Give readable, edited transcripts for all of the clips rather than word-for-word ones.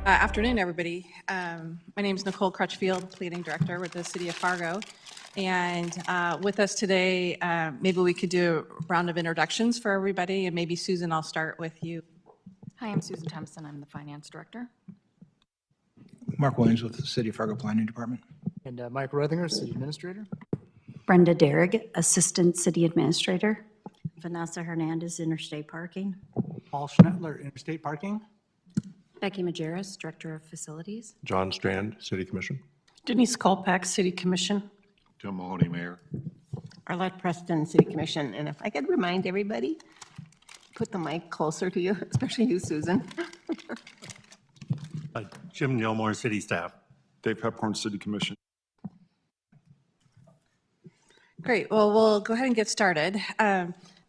Afternoon, everybody. My name is Nicole Crutchfield, Planning Director with the City of Fargo. And with us today, maybe we could do a round of introductions for everybody. And maybe Susan, I'll start with you. Hi, I'm Susan Thompson. I'm the Finance Director. Mark Williams with the City of Fargo Planning Department. And Mike Rothinger, City Administrator. Brenda Derrig, Assistant City Administrator. Vanessa Hernandez, Interstate Parking. Paul Schnettler, Interstate Parking. Becky Majerus, Director of Facilities. John Strand, City Commission. Denise Kolpak, City Commission. Tim Mahoney, Mayor. Arlette Preston, City Commission. And if I could remind everybody, put the mic closer to you, especially you, Susan. Jim Gilmore, City Staff. Dave Pepcorn, City Commission. Great. Well, we'll go ahead and get started.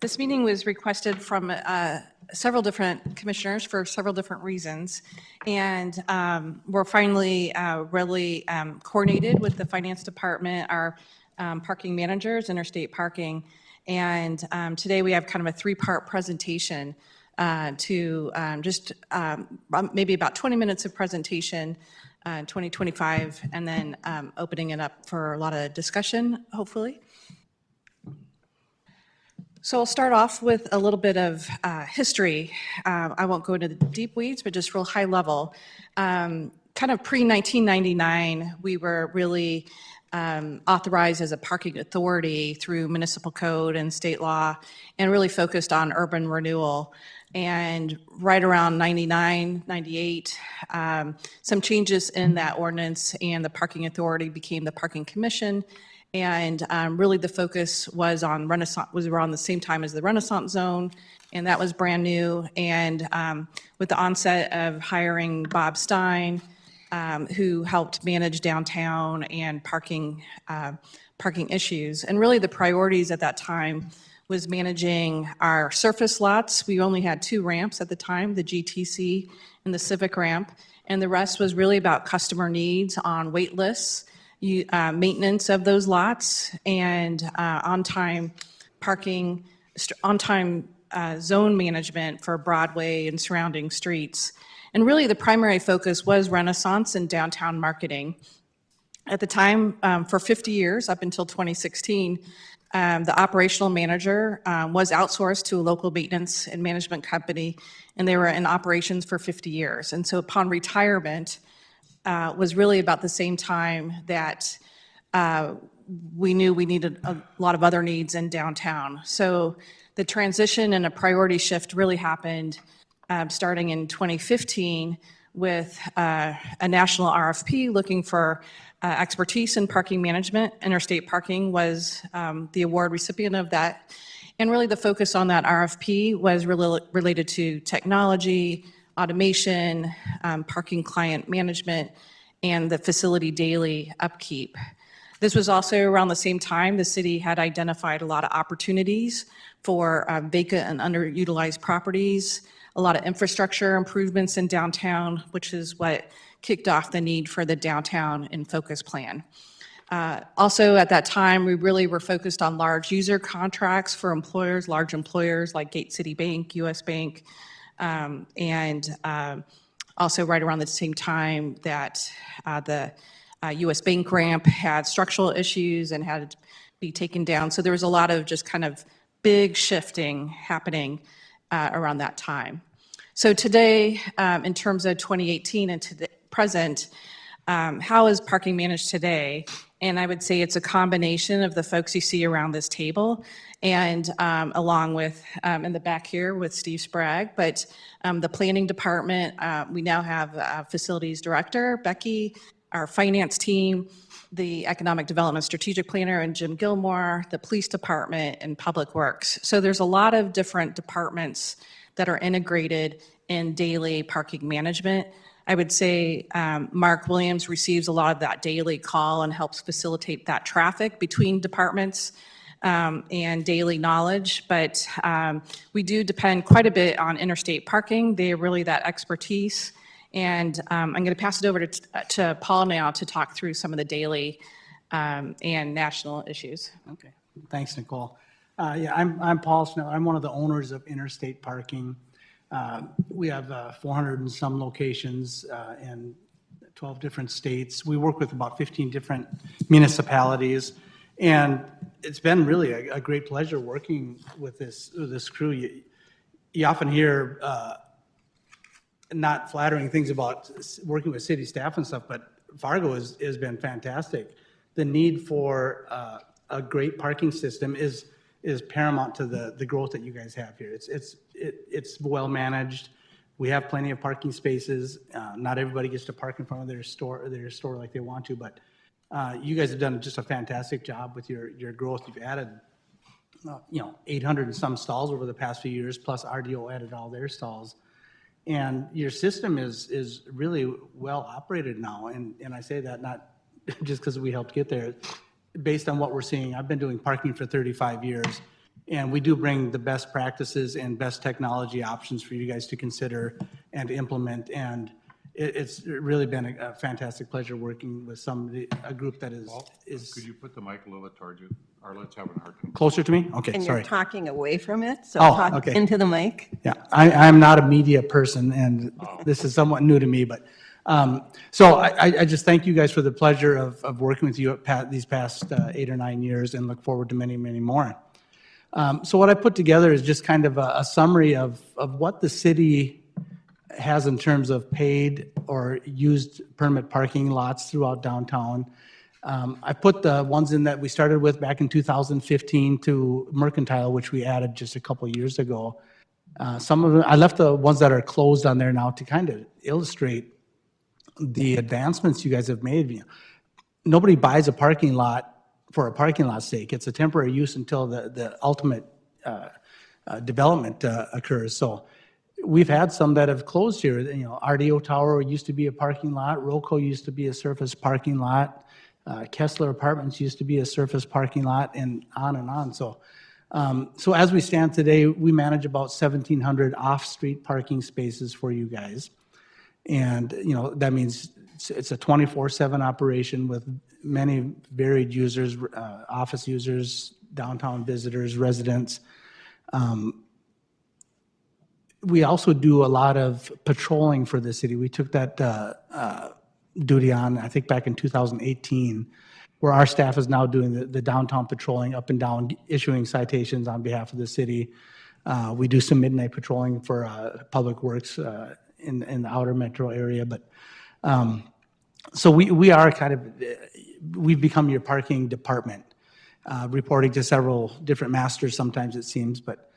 This meeting was requested from several different commissioners for several different reasons. And we're finally really coordinated with the Finance Department, our parking managers, Interstate Parking. And today we have kind of a three-part presentation to just maybe about 20 minutes of presentation, 2025, and then opening it up for a lot of discussion, hopefully. So I'll start off with a little bit of history. I won't go into the deep weeds, but just real high level. Kind of pre-1999, we were really authorized as a parking authority through municipal code and state law, and really focused on urban renewal. And right around 99, 98, some changes in that ordinance, and the parking authority became the Parking Commission. And really the focus was on Renaissance, was around the same time as the Renaissance Zone, and that was brand new. And with the onset of hiring Bob Stein, who helped manage downtown and parking issues. And really the priorities at that time was managing our surface lots. We only had 2 ramps at the time, the GTC and the Civic ramp, and the rest was really about customer needs on wait lists, maintenance of those lots, and on-time parking, on-time zone management for Broadway and surrounding streets. And really the primary focus was Renaissance and downtown marketing. At the time, for 50 years, up until 2016, the operational manager was outsourced to a local maintenance and management company, and they were in operations for 50 years. And so upon retirement, was really about the same time that we knew we needed a lot of other needs in downtown. So the transition and a priority shift really happened starting in 2015 with a national RFP looking for expertise in parking management. Interstate Parking was the award recipient of that. And really the focus on that RFP was related to technology, automation, parking client management, and the facility daily upkeep. This was also around the same time the city had identified a lot of opportunities for vacant and underutilized properties, a lot of infrastructure improvements in downtown, which is what kicked off the need for the Downtown in Focus plan. Also at that time, we really were focused on large user contracts for employers, large employers like Gate City Bank, US Bank, and also right around the same time that the US Bank ramp had structural issues and had to be taken down. So there was a lot of just kind of big shifting happening around that time. So today, in terms of 2018 and to the present, how is parking managed today? And I would say it's a combination of the folks you see around this table, and along with in the back here with Steve Sprague, but the planning department, we now have a facilities director, Becky, our finance team, the economic development strategic planner, and Jim Gilmore, the police department, and public works. So there's a lot of different departments that are integrated in daily parking management. I would say Mark Williams receives a lot of that daily call and helps facilitate that traffic between departments and daily knowledge, but we do depend quite a bit on Interstate Parking. They're really that expertise. And I'm going to pass it over to Paul now to talk through some of the daily and national issues. Okay, thanks, Nicole. Yeah, I'm Paul Snow. I'm one of the owners of Interstate Parking. We have 400 and some locations in 12 different states. We work with about 15 different municipalities. And it's been really a great pleasure working with this crew. You often hear not flattering things about working with city staff and stuff, but Fargo has been fantastic. The need for a great parking system is paramount to the growth that you guys have here. It's well managed. We have plenty of parking spaces. Not everybody gets to park in front of their store like they want to, but you guys have done just a fantastic job with your growth. You've added 800 and some stalls over the past few years, plus RDO added all their stalls. And your system is really well operated now. And I say that not just because we helped get there. Based on what we're seeing, I've been doing parking for 35 years. And we do bring the best practices and best technology options for you guys to consider and implement. And it's really been a fantastic pleasure working with a group that is Could you put the mic a little towards you? Arlette's having a hard time. closer to me? Okay, And you're sorry. talking away from it, so Oh, talk okay. into the mic. Yeah, I'm not a media person, and this is somewhat new to me, but, so I just thank you guys for the pleasure of working with you these past 8 or 9 years, and look forward to many, many more. So what I put together is just kind of a summary of what the city has in terms of paid or used permit parking lots throughout downtown. I put the ones in that we started with back in 2015 to Mercantile, which we added just a couple years ago. Some of them, I left the ones that are closed on there now to kind of illustrate the advancements you guys have made. Nobody buys a parking lot for a parking lot's sake. It's a temporary use until the ultimate development occurs. So we've had some that have closed here. RDO Tower used to be a parking lot. Roco used to be a surface parking lot. Kessler Apartments used to be a surface parking lot, and on and on. So as we stand today, we manage about 1,700 off-street parking spaces for you guys. And, that means it's a 24/7 operation with many varied users, office users, downtown visitors, residents. We also do a lot of patrolling for the city. We took that duty on, I think, back in 2018, where our staff is now doing the downtown patrolling up and down, issuing citations on behalf of the city. We do some midnight patrolling for Public Works in the outer metro area. But so we are we've become your parking department, reporting to several different masters sometimes it seems, but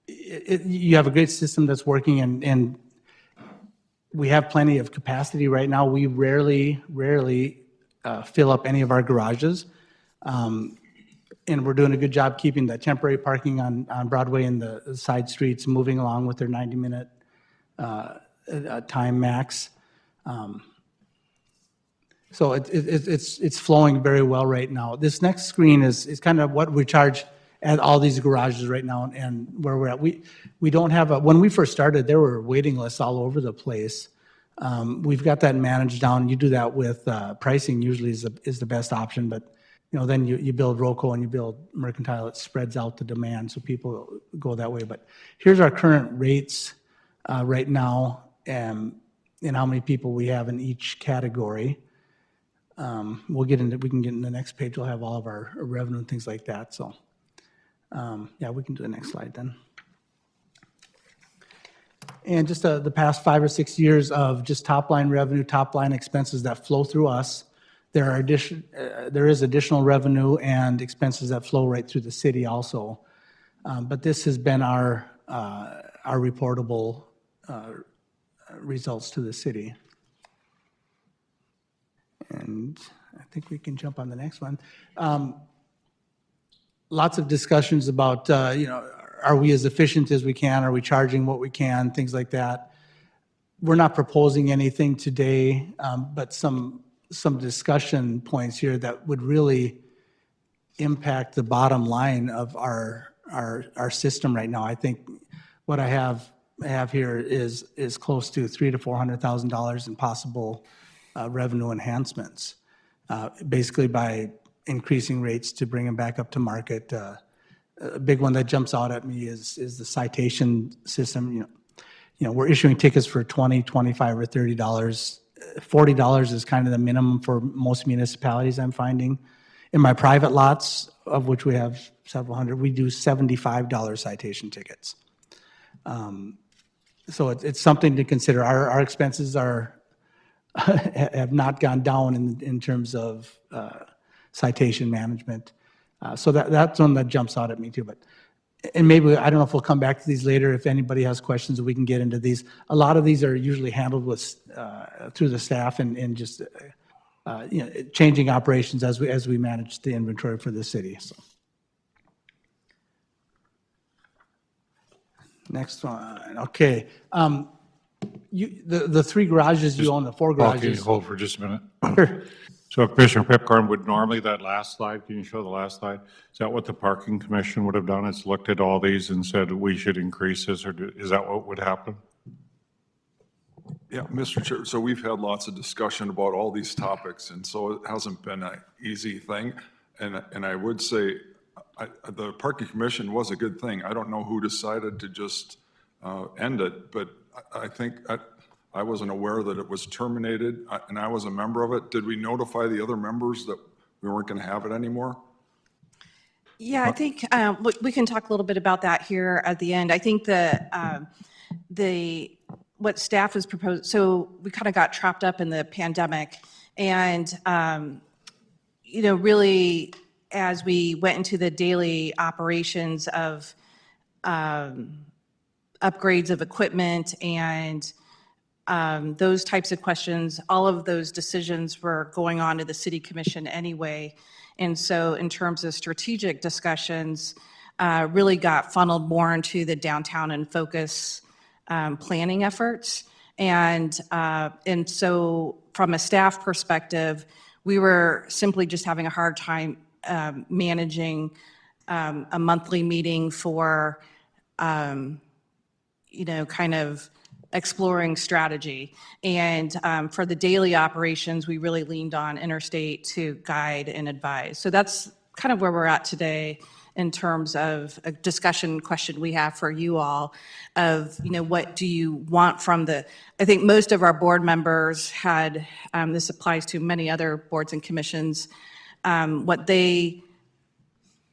you have a great system that's working, and we have plenty of capacity right now. We rarely fill up any of our garages. And we're doing a good job keeping the temporary parking on Broadway and the side streets moving along with their 90-minute time max. So it's flowing very well right now. This next screen is kind of what we charge at all these garages right now and where we're at. We don't have when we first started, there were waiting lists all over the place. We've got that managed down. You do that with pricing usually is the best option, but then you build Roco and you build Mercantile. It spreads out the demand, so people go that way. But here's our current rates right now, and how many people we have in each category. We can get in the next page. We'll have all of our revenue and things like that. So, yeah, we can do the next slide then. And just the past 5 or 6 years of just top-line revenue, top-line expenses that flow through us. There is additional revenue and expenses that flow right through the city also. But this has been our reportable results to the city. And I think we can jump on the next one. Lots of discussions about, are we as efficient as we can? Are we charging what we can? Things like that. We're not proposing anything today, but some discussion points here that would really impact the bottom line of our system right now. I think what I have here is close to $300,000 to $400,000 in possible revenue enhancements, basically by increasing rates to bring them back up to market, a big one that jumps out at me is the citation system. We're issuing tickets for $20, $25, or $30. $40 is kind of the minimum for most municipalities, I'm finding. In my private lots, of which we have several hundred, we do $75 citation tickets. So it's something to consider. Our expenses have not gone down in terms of citation management. So that's one that jumps out at me too. And maybe, I don't know if we'll come back to these later. If anybody has questions, we can get into these. A lot of these are usually handled through the staff and just changing operations as we manage the inventory for the city. So. Next one, okay. The 3 garages you own, the 4 Paul, can you garages. hold for just a minute? Sure. So Commissioner Pipcorn, would normally that last slide, can you show the last slide? Is that what the parking commission would have done? It's looked at all these and said we should increase this, or is that what would happen? Yeah, Mr. Chair, so we've had lots of discussion about all these topics, and so it hasn't been an easy thing. And I would say the parking commission was a good thing. I don't know who decided to just end it, but I think I wasn't aware that it was terminated, and I was a member of it. Did we notify the other members that we weren't going to have it anymore? Yeah, I think we can talk a little bit about that here at the end. I think what staff has proposed, so we kind of got trapped up in the pandemic, and really as we went into the daily operations of upgrades of equipment and those types of questions, all of those decisions were going on to the city commission anyway. And so in terms of strategic discussions, really got funneled more into the downtown and focus planning efforts. And so from a staff perspective, we were simply just having a hard time managing a monthly meeting for, kind of exploring strategy. And for the daily operations, we really leaned on Interstate to guide and advise. So that's kind of where we're at today in terms of a discussion question we have for you all of, what do you want from I think most of our board members had, this applies to many other boards and commissions, what they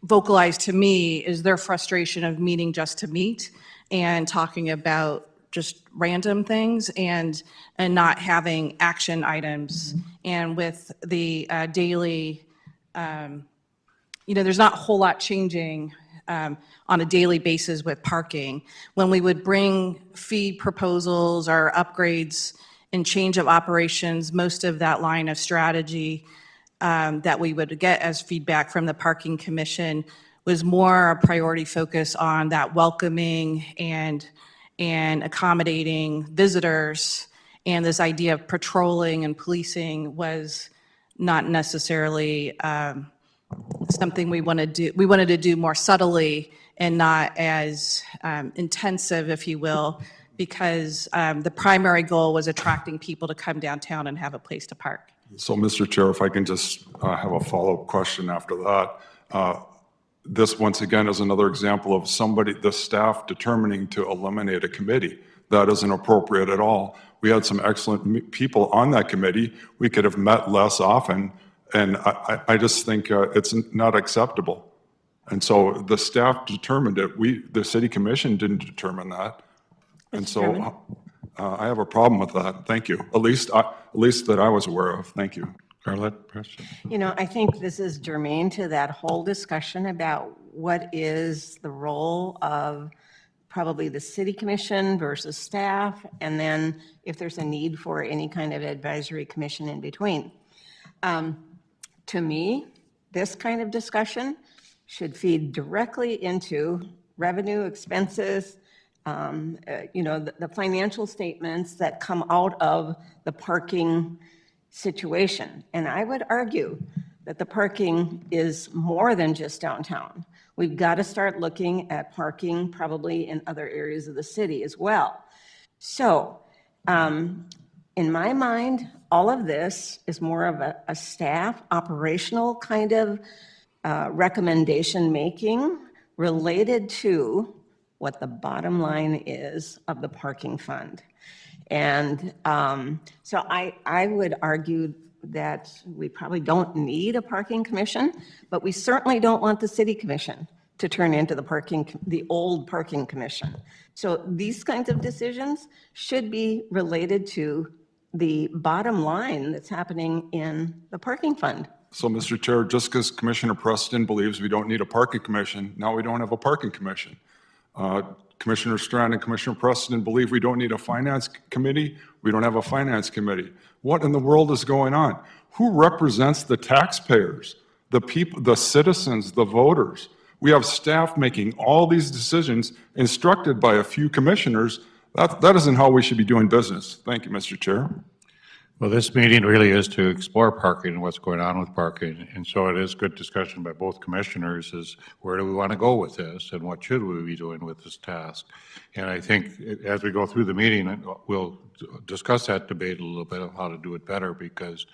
vocalized to me is their frustration of meeting just to meet and talking about just random things and not having action items. And with the daily, there's not a whole lot changing on a daily basis with parking. When we would bring feed proposals or upgrades and change of operations, most of that line of strategy that we would get as feedback from the parking commission was more a priority focus on that welcoming and accommodating visitors, and this idea of patrolling and policing was not necessarily something we wanted to do. We wanted to do more subtly and not as intensive, if you will, because the primary goal was attracting people to come downtown and have a place to park. So, Mr. Chair, if I can just have a follow-up question after that. This, once again, is another example of the staff determining to eliminate a committee. That isn't appropriate at all. We had some excellent people on that committee. We could have met less often, and I just think it's not acceptable. And so the staff determined it. The city commission didn't determine that. And so I have a problem with that. Thank you. At least that I was aware of. Thank you. Scarlett, question? I think this is germane to that whole discussion about what is the role of probably the city commission versus staff, and then if there's a need for any kind of advisory commission in between. To me, this kind of discussion should feed directly into revenue, expenses, the financial statements that come out of the parking situation. And I would argue that the parking is more than just downtown. We've got to start looking at parking probably in other areas of the city as well. So in my mind, all of this is more of a staff operational kind of recommendation making related to what the bottom line is of the parking fund. And so I would argue that we probably don't need a parking commission, but we certainly don't want the city commission to turn into the old parking commission. So these kinds of decisions should be related to the bottom line that's happening in the parking fund. So, Mr. Chair, just because Commissioner Preston believes we don't need a parking commission, now we don't have a parking commission. Commissioner Strand and Commissioner Preston believe we don't need a finance committee, we don't have a finance committee. What in the world is going on? Who represents the taxpayers, the people, the citizens, the voters? We have staff making all these decisions instructed by a few commissioners. That isn't how we should be doing business. Thank you, Mr. Chair. Well, this meeting really is to explore parking and what's going on with parking. And so it is good discussion by both commissioners is where do we want to go with this and what should we be doing with this task? And I think as we go through the meeting, we'll discuss that debate a little bit of how to do it better because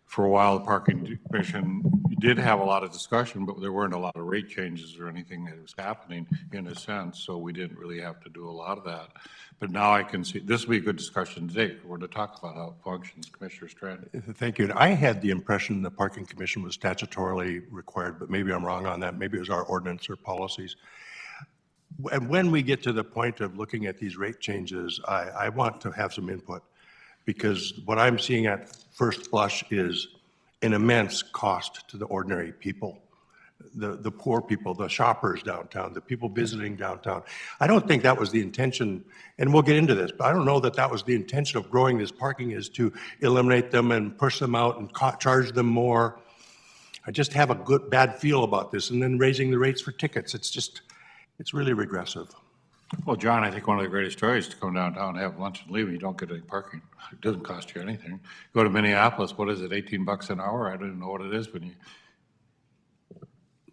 for a while, the Parking Commission did have a lot of discussion, but there weren't a lot of rate changes or anything that was happening in a sense, so we didn't really have to do a lot of that. But now I can see, this will be a good discussion today. We're going to talk about how it functions. Commissioner Strand. Thank you. And I had the impression the Parking Commission was statutorily required, but maybe I'm wrong on that. Maybe it was our ordinance or policies. And when we get to the point of looking at these rate changes, I want to have some input because what I'm seeing at first blush is an immense cost to the ordinary people, the poor people, the shoppers downtown, the people visiting downtown. I don't think that was the intention, and we'll get into this, but I don't know that that was the intention of growing this parking is to eliminate them and push them out and charge them more. I just have a bad feel about this, and then raising the rates for tickets. It's really regressive. Well, John, I think one of the greatest joys is to come downtown, have lunch and leave, and you don't get any parking. It doesn't cost you anything. Go to Minneapolis, what is it, 18 bucks an hour? I don't even know what it is when you,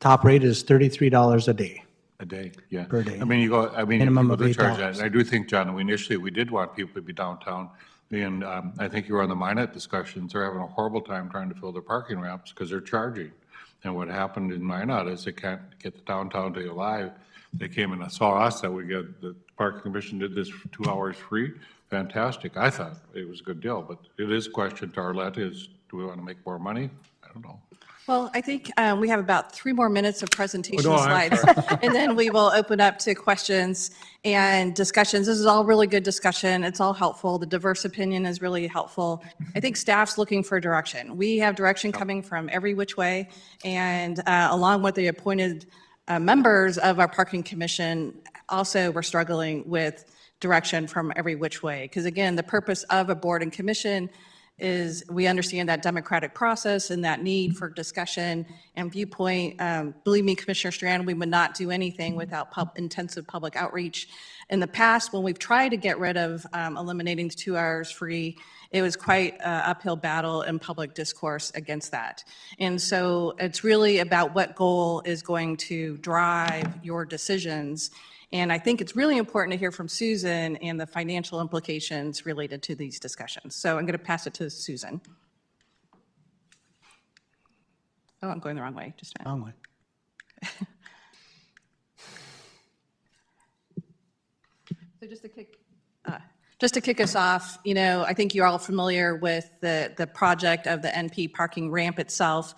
Top rate is $33 a day. a day, yeah. Per day. I mean, you go, I mean, Minimum people of do charge $8. that. And I do think, John, we did want people to be downtown. And I think you were on the Minot discussions. They're having a horrible time trying to fill their parking ramps because they're charging. And what happened in Minot is they can't get the downtown to alive. They came and saw us that we got, the Parking Commission did this for 2 hours free. Fantastic. I thought it was a good deal, but it is a question to Arlette is, do we want to make more money? I don't know. Well, I think we have about 3 more minutes of presentation Oh, no, I'm slides, and then we will open up to questions and discussions. This is all really good discussion. It's all helpful. The diverse opinion is really helpful. I think staff's looking for direction. We have direction coming from every which way, and along with the appointed members of our Parking Commission, also we're struggling with direction from every which way. Because again, the purpose of a board and commission is we understand that democratic process and that need for discussion and viewpoint. Believe me, Commissioner Strand, we would not do anything without intensive public outreach. In the past, when we've tried to get rid of eliminating the 2 hours free, it was quite an uphill battle in public discourse against that. And so it's really about what goal is going to drive your decisions. And I think it's really important to hear from Susan and the financial implications related to these discussions. So I'm going to pass it to Susan. Oh, I'm going the wrong way, just a minute. Wrong way. So just to kick us off, you know, I think you're all familiar with the project of the NP parking ramp itself.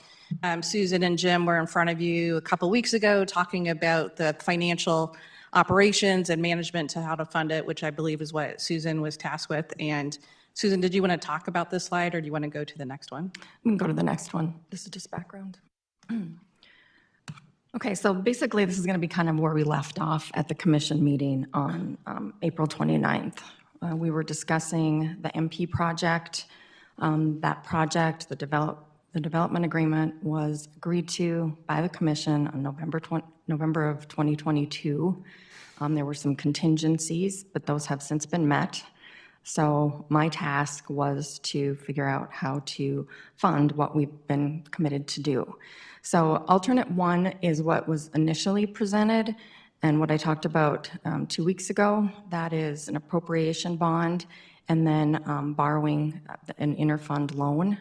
Susan and Jim were in front of you a couple weeks ago talking about the financial operations and management to how to fund it, which I believe is what Susan was tasked with. And Susan, did you want to talk about this slide or do you want to go to the next one? We can go to the next one. This is just background. Okay, so basically this is going to be kind of where we left off at the commission meeting on April 29th. We were discussing the MP project. That project, the development agreement was agreed to by the commission on November of 2022. There were some contingencies, but those have since been met. So my task was to figure out how to fund what we've been committed to do. So alternate 1 is what was initially presented and what I talked about 2 weeks ago. That is an appropriation bond and then borrowing an interfund loan.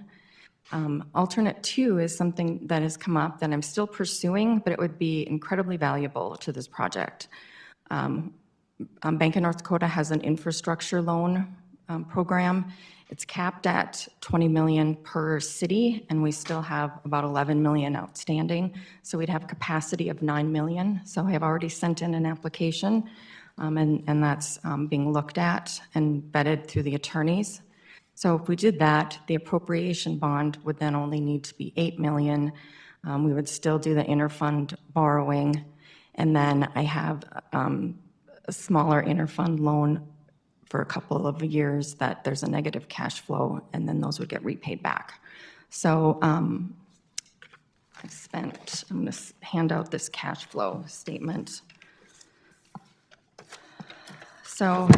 Alternate two is something that has come up that I'm still pursuing, but it would be incredibly valuable to this project. Bank of North Dakota has an infrastructure loan program. It's capped at 20 million per city, and we still have about 11 million outstanding. So we'd have capacity of 9 million. So I have already sent in an application, and that's being looked at and vetted through the attorneys. So if we did that, the appropriation bond would then only need to be 8 million. We would still do the interfund borrowing, and then I have a smaller interfund loan for a couple of years that there's a negative cash flow, and then those would get repaid back. So I'm going to hand out this cash flow statement. So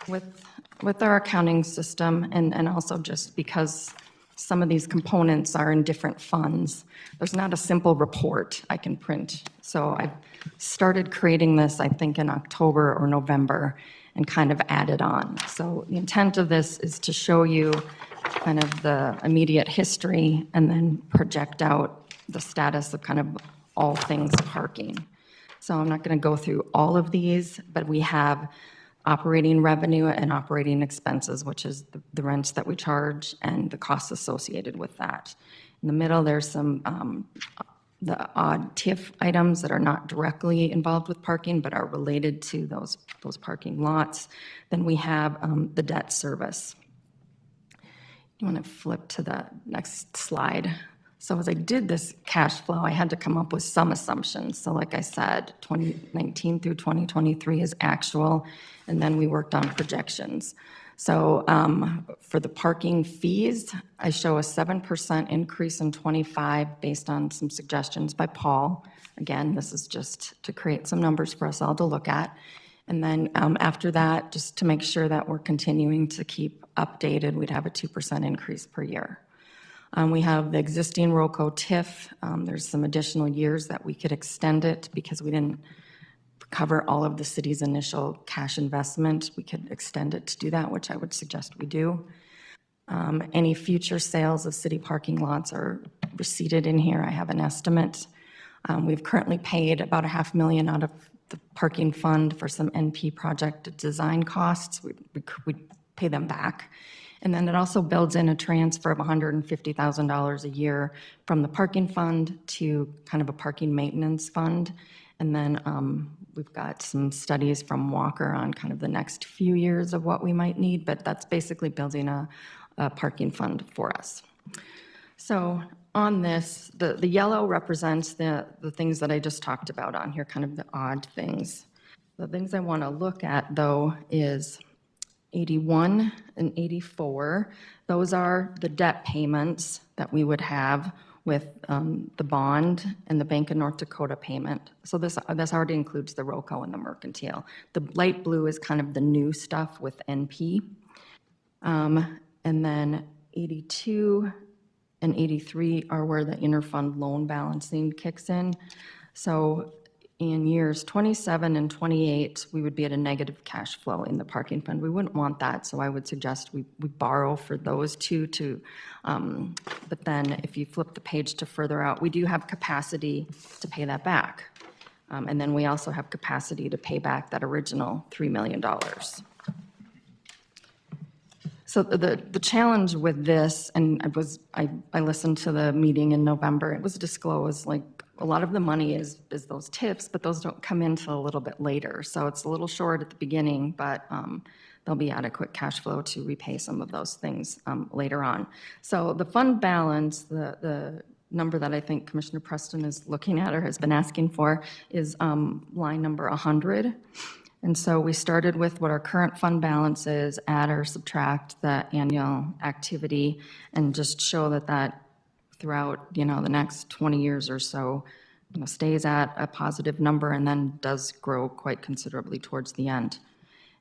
with our accounting system, and also just because some of these components are in different funds, there's not a simple report I can print. So I started creating this, I think, in October or November, and kind of added on. So the intent of this is to show you kind of the immediate history and then project out the status of kind of all things parking. So I'm not going to go through all of these, but we have operating revenue and operating expenses, which is the rents that we charge and the costs associated with that. In the middle, there's some the odd TIF items that are not directly involved with parking, but are related to those parking lots. Then we have the debt service. You want to flip to the next slide. So as I did this cash flow, I had to come up with some assumptions. So like I said, 2019 through 2023 is actual, and then we worked on projections. So for the parking fees, I show a 7% increase in 25 based on some suggestions by Paul. Again, this is just to create some numbers for us all to look at. And then after that, just to make sure that we're continuing to keep updated, we'd have a 2% increase per year. We have the existing ROCO TIF. There's some additional years that we could extend it because we didn't cover all of the city's initial cash investment. We could extend it to do that, which I would suggest we do. Any future sales of city parking lots are receipted in here. I have an estimate. We've currently paid about $500,000 out of the parking fund for some NP project design costs. We pay them back. And then it also builds in a transfer of $150,000 a year from the parking fund to kind of a parking maintenance fund. And then we've got some studies from Walker on kind of the next few years of what we might need, but that's basically building a parking fund for us. So on this, the yellow represents the things that I just talked about on here, kind of the odd things. The things I want to look at, though, is 81 and 84. Those are the debt payments that we would have with the bond and the Bank of North Dakota payment. So this already includes the ROCO and the mercantile. The light blue is kind of the new stuff with NP. And then 82 and 83 are where the interfund loan balancing kicks in. So in years 27 and 28, we would be at a negative cash flow in the parking fund. We wouldn't want that, so I would suggest we borrow for those two to, but then if you flip the page to further out, we do have capacity to pay that back. And then we also have capacity to pay back that original $3 million. So the challenge with this, and I listened to the meeting in November, it was disclosed, like, a lot of the money is those TIFs, but those don't come in until a little bit later. So it's a little short at the beginning, but there'll be adequate cash flow to repay some of those things later on. So the fund balance, the number that I think Commissioner Preston is looking at or has been asking for is line number 100. And so we started with what our current fund balance is, add or subtract the annual activity, and just show that throughout, the next 20 years or so, stays at a positive number and then does grow quite considerably towards the end.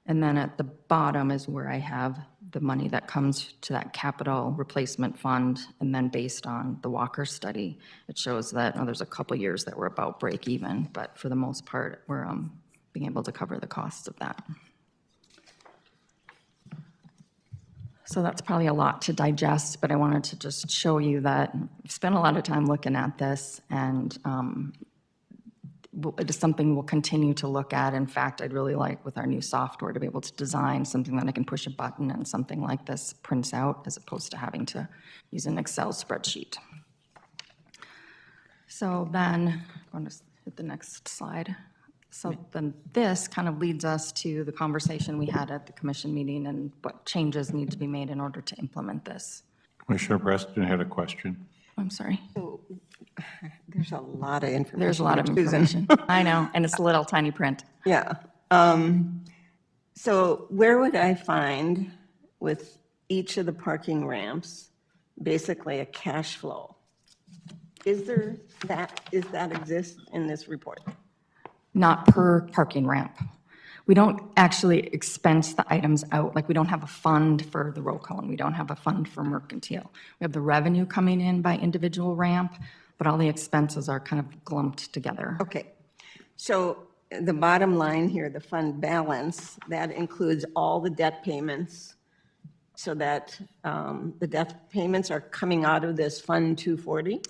And then at the bottom is where I have the money that comes to that capital replacement fund, and then based on the Walker study, it shows that there's a couple years that we're about break even, but for the most part, we're being able to cover the costs of that. So that's probably a lot to digest, but I wanted to just show you that I've spent a lot of time looking at this, and it is something we'll continue to look at. In fact, I'd really like with our new software to be able to design something that I can push a button and something like this prints out, as opposed to having to use an Excel spreadsheet. So then, I'm going to hit the next slide. So then this kind of leads us to the conversation we had at the commission meeting and what changes need to be made in order to implement this. Commissioner Preston had a question. I'm sorry. There's a lot of information. There's a lot of here, Susan. information. I know, and it's a little tiny print. Yeah. So where would I find with each of the parking ramps, basically a cash flow? Is that exist in this report? Not per parking ramp. We don't actually expense the items out, like we don't have a fund for the roll cone, we don't have a fund for mercantile. We have the revenue coming in by individual ramp, but all the expenses are kind of clumped together. Okay. So the bottom line here, the fund balance, that includes all the debt payments, so that the debt payments are coming out of this Fund 240?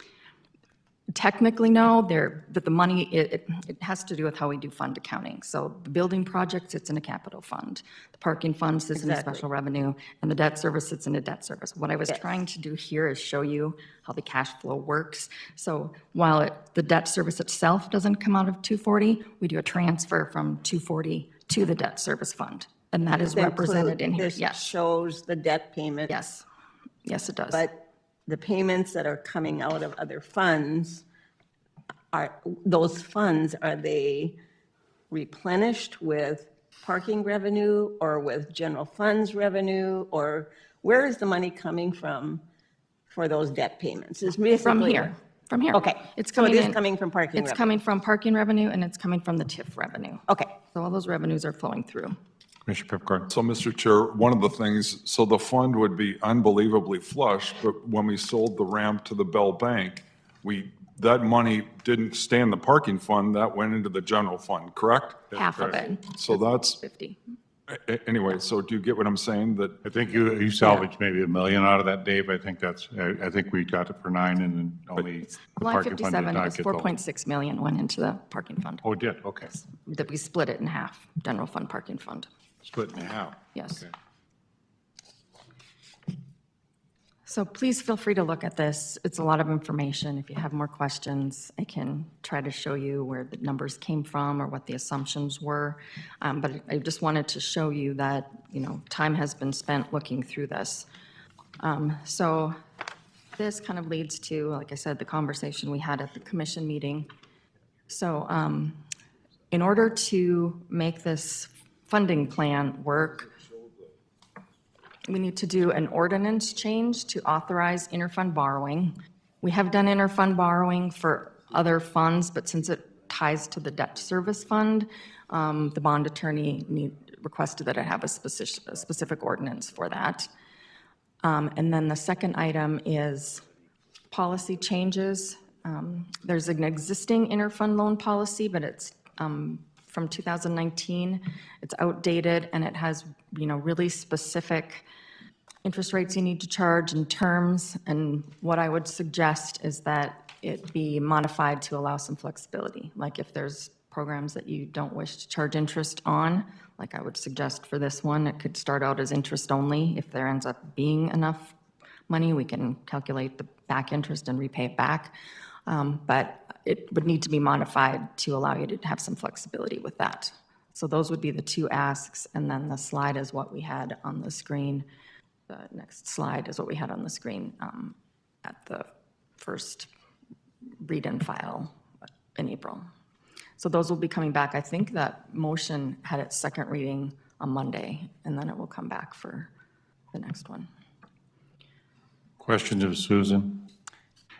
Technically, no, but the money, it has to do with how we do fund accounting. So the building project sits in a capital fund, the parking fund sits in a Exactly. special revenue, and the debt service sits in a debt service. What I was trying to do here is show you how the cash flow works. So while the debt service itself doesn't come out of 240, we do a transfer from 240 to the debt service fund, and that is represented in here. This Yes, shows the debt payment. yes, yes, it does. But the payments that are coming out of other funds, those funds, are they replenished with parking revenue or with general funds revenue? Or where is the money coming from for those debt payments? Is From here. Okay. It's So it coming is in- coming from parking It's revenue. coming from parking revenue, and it's coming from the TIF revenue. Okay. So all those revenues are flowing through. Commissioner Pipcorn. So, Mr. Chair, one of the things, so the fund would be unbelievably flush, but when we sold the ramp to the Bell Bank, that money didn't stay in the parking fund, that went into the general fund, correct? Half of it, So that's, 50. anyway, so do you get what I'm saying? That, I think you salvaged maybe $1 million out of that, Dave. I think we got it for 9 and then only the Line parking fund did 57, it not was get the. 4.6 million went into the parking fund. Oh, it did, okay. That we split it in half, general fund, parking fund. Split in half. Yes. Okay. So please feel free to look at this. It's a lot of information. If you have more questions, I can try to show you where the numbers came from or what the assumptions were. But I just wanted to show you that, time has been spent looking through this. So this kind of leads to, like I said, the conversation we had at the commission meeting. So in order to make this funding plan work, we need to do an ordinance change to authorize interfund borrowing. We have done interfund borrowing for other funds, but since it ties to the debt service fund, the bond attorney requested that I have a specific ordinance for that. And then the second item is policy changes. There's an existing interfund loan policy, but it's from 2019. It's outdated, and it has, really specific interest rates you need to charge and terms. And what I would suggest is that it be modified to allow some flexibility. Like if there's programs that you don't wish to charge interest on, like I would suggest for this one, it could start out as interest only. If there ends up being enough money, we can calculate the back interest and repay it back. But it would need to be modified to allow you to have some flexibility with that. So those would be the two asks, and then the slide is what we had on the screen. The next slide is what we had on the screen at the first read-in file in April. So those will be coming back. I think that motion had its second reading on Monday, and then it will come back for the next one. Questions of Susan?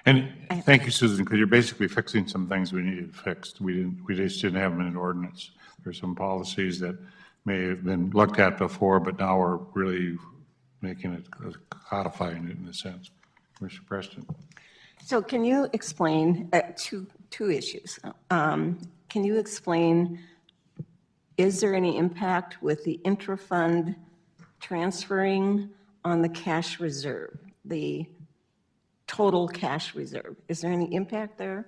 And thank you, Susan, because you're basically fixing some things we needed fixed. We just didn't have them in an ordinance. There's some policies that may have been looked at before, but now we're really making it, codifying it in a sense. Mr. Preston? So can you explain two issues? Can you explain, is there any impact with the intra-fund transferring on the cash reserve, the total cash reserve? Is there any impact there?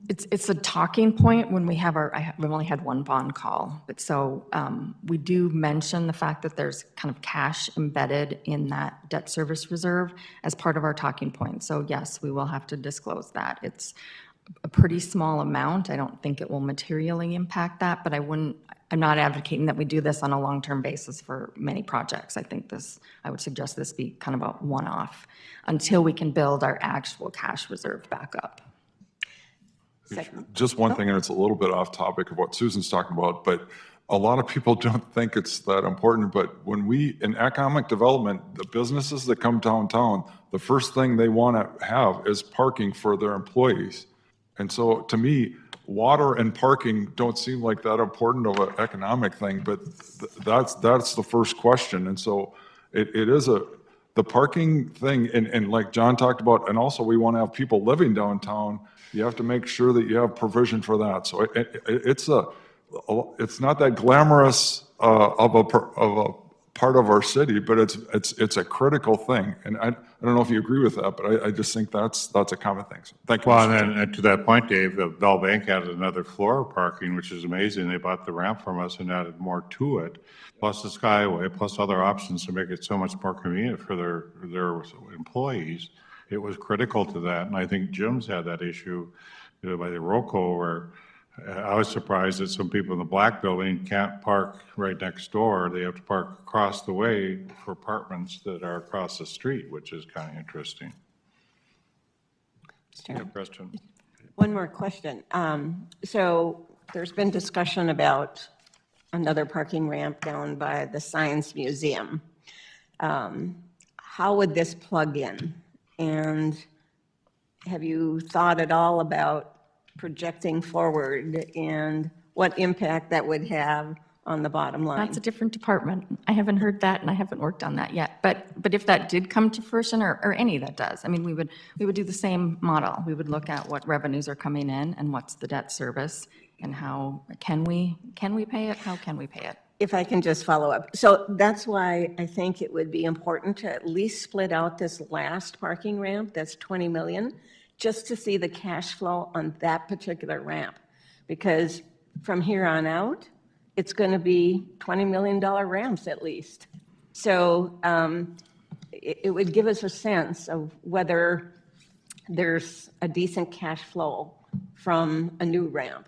It's a talking point when we have we've only had one bond call, but so we do mention the fact that there's kind of cash embedded in that debt service reserve as part of our talking point. So yes, we will have to disclose that. It's a pretty small amount. I don't think it will materially impact that, but I'm not advocating that we do this on a long-term basis for many projects. I would suggest this be kind of a one-off until we can build our actual cash reserve back up. Just one thing, and it's a little bit off topic of what Susan's talking about, but a lot of people don't think it's that important, but in economic development, the businesses that come downtown, the first thing they want to have is parking for their employees. And so to me, water and parking don't seem like that important of an economic thing, but that's the first question. And so it is the parking thing, and like John talked about, and also we want to have people living downtown. You have to make sure that you have provision for that. So it's not that glamorous of a part of our city, but it's a critical thing. And I don't know if you agree with that, but I just think that's a common thing. So thank you. Well, Mr. and then to that point, Dave, Bell Bank added another floor of parking, which is amazing. They bought the ramp from us and added more to it, plus the Skyway, plus other options to make it so much more convenient for their employees. It was critical to that, and I think Jim's had that issue by the ROCO, where I was surprised that some people in the black building can't park right next door. They have to park across the way for apartments that are across the street, which is kind of interesting. Yeah, question. One more question. So there's been discussion about another parking ramp down by the Science Museum. How would this plug in? And have you thought at all about projecting forward and what impact that would have on the bottom line? That's a different department. I haven't heard that, and I haven't worked on that yet. But if that did come to fruition, or any that does, I mean, we would do the same model. We would look at what revenues are coming in and what's the debt service, and how can we pay it? How can we pay it? If I can just follow up. So that's why I think it would be important to at least split out this last parking ramp, that's 20 million, just to see the cash flow on that particular ramp. Because from here on out, it's going to be $20 million ramps at least. So it would give us a sense of whether there's a decent cash flow from a new ramp.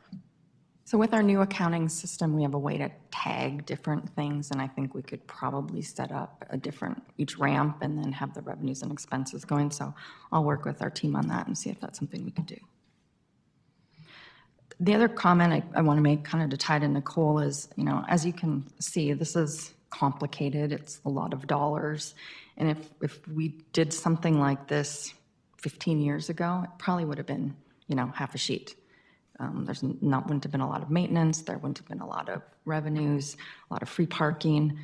So with our new accounting system, we have a way to tag different things, and I think we could probably set up each ramp and then have the revenues and expenses going. So I'll work with our team on that and see if that's something we could do. The other comment I want to make, kind of to tie to Nicole, is, as you can see, this is complicated. It's a lot of dollars. And if we did something like this 15 years ago, it probably would have been, half a sheet. Wouldn't have been a lot of maintenance. There wouldn't have been a lot of revenues, a lot of free parking.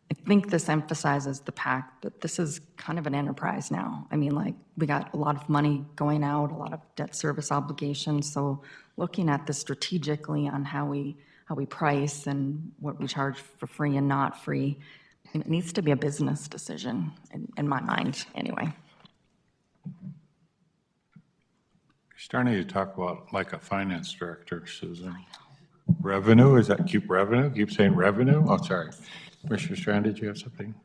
I think this emphasizes the fact that this is kind of an enterprise now. I mean, we got a lot of money going out, a lot of debt service obligations. So looking at this strategically on how we price and what we charge for free and not free, it needs to be a business decision in my mind, anyway. Starting to talk about like a finance director, Susan. Revenue, is that keep revenue? Keep saying revenue? Oh, sorry. Commissioner Strand, did you have something?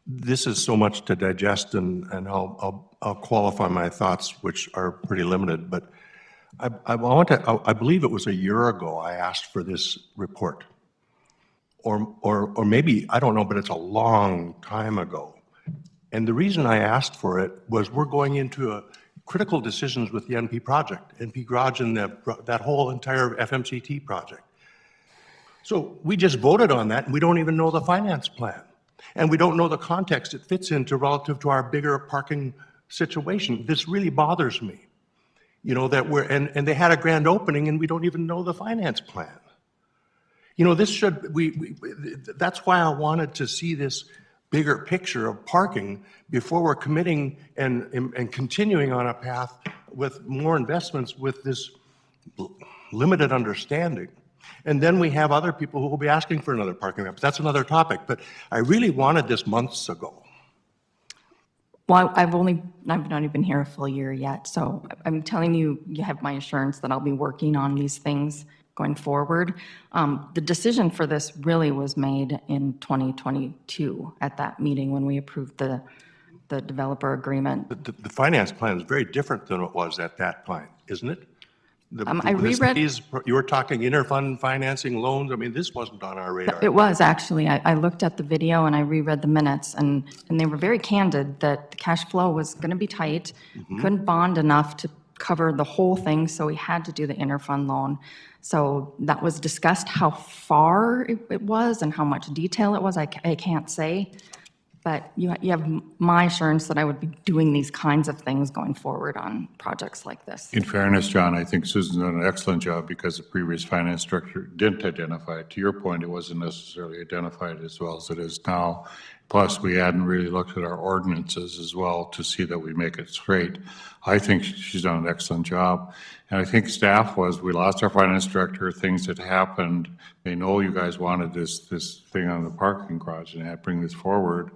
This is so much to digest, and I'll qualify my thoughts, which are pretty limited, but I believe it was a year ago I asked for this report. Or maybe, I don't know, but it's a long time ago. And the reason I asked for it was we're going into critical decisions with the NP project, NP Garage, and that whole entire FMCT project. So we just voted on that, and we don't even know the finance plan. And we don't know the context it fits into relative to our bigger parking situation. This really bothers me. That and they had a grand opening, and we don't even know the finance plan. That's why I wanted to see this bigger picture of parking before we're committing and continuing on a path with more investments with this limited understanding. And then we have other people who will be asking for another parking ramp. That's another topic, but I really wanted this months ago. Well, I've not even been here a full year yet, so I'm telling you, you have my assurance that I'll be working on these things going forward. The decision for this really was made in 2022 at that meeting when we approved the developer agreement. The finance plan is very different than it was at that point, isn't it? I reread. You were talking interfund financing loans. I mean, this wasn't on our radar. It was actually. I looked at the video and I reread the minutes, and they were very candid that the cash flow was going to be tight, couldn't bond enough to cover the whole thing, so we had to do the interfund loan. So that was discussed. How far it was and how much detail it was, I can't say. But you have my assurance that I would be doing these kinds of things going forward on projects like this. In fairness, John, I think Susan's done an excellent job because the previous finance director didn't identify it. To your point, it wasn't necessarily identified as well as it is now. Plus, we hadn't really looked at our ordinances as well to see that we make it straight. I think she's done an excellent job. And I think staff we lost our finance director, things had happened. They know you guys wanted this thing on the parking garage and had to bring this forward.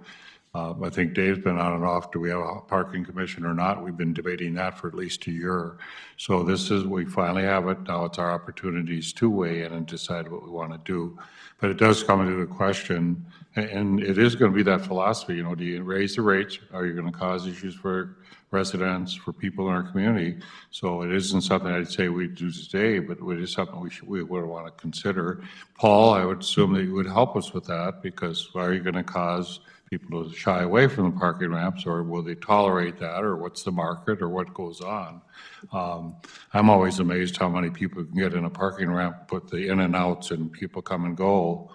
I think Dave's been on and off. Do we have a parking commission or not? We've been debating that for at least a year. So we finally have it. Now it's our opportunities to weigh in and decide what we want to do. But it does come into the question, and it is going to be that philosophy, do you raise the rates? Are you going to cause issues for residents, for people in our community? So it isn't something I'd say we do today, but it is something we would want to consider. Paul, I would assume that you would help us with that, because are you going to cause people to shy away from the parking ramps, or will they tolerate that, or what's the market, or what goes on? I'm always amazed how many people can get in a parking ramp, put the in and outs, and people come and go.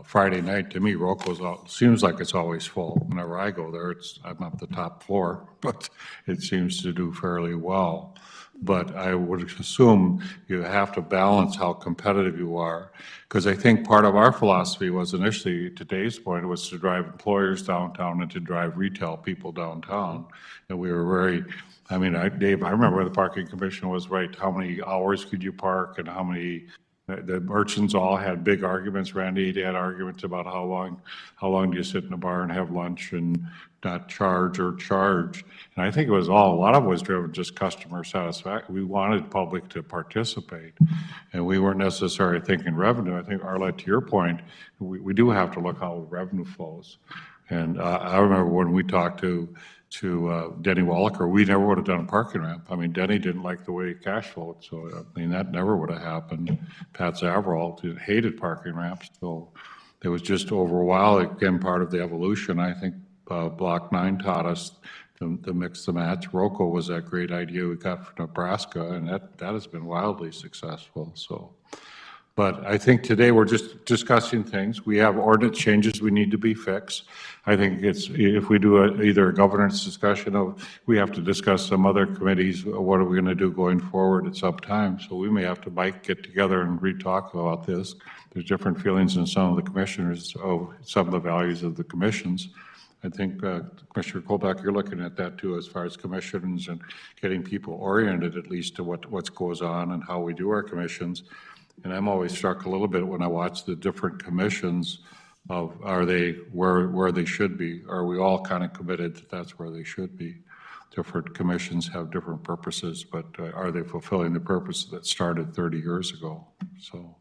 Friday night, to me, seems like it's always full. Whenever I go there, I'm up the top floor, but it seems to do fairly well. But I would assume you have to balance how competitive you are, because I think part of our philosophy was initially, to Dave's point, was to drive employers downtown and to drive retail people downtown. And we were Dave, I remember the parking commission was right. How many hours could you park, and how many? The merchants all had big arguments. Randy had arguments about how long do you sit in a bar and have lunch and not charge or charge. And I think a lot of it was driven just customer satisfaction. We wanted public to participate, and we weren't necessarily thinking revenue. I think, Arlette, to your point, we do have to look how revenue flows. And I remember when we talked to Denny Wallaker, we never would have done a parking ramp. I mean, Denny didn't like the way cash flowed, so that never would have happened. Pat Zavarall hated parking ramps, so it was just over a while, again, part of the evolution. I think Block 9 taught us to mix the match. Rocco was that great idea we got from Nebraska, and that has been wildly successful. So. But I think today we're just discussing things. We have ordinance changes we need to be fixed. I think if we do either a governance discussion we have to discuss some other committees, what are we going to do going forward at some time. So we may have to get together and re-talk about this. There's different feelings in some of the commissioners of some of the values of the commissions. I think, Commissioner Kolbeck, you're looking at that too, as far as commissions and getting people oriented at least to what goes on and how we do our commissions. And I'm always struck a little bit when I watch the different commissions of, are they where they should be? Are we all kind of committed that that's where they should be? Different commissions have different purposes, but are they fulfilling the purpose that started 30 years ago? So,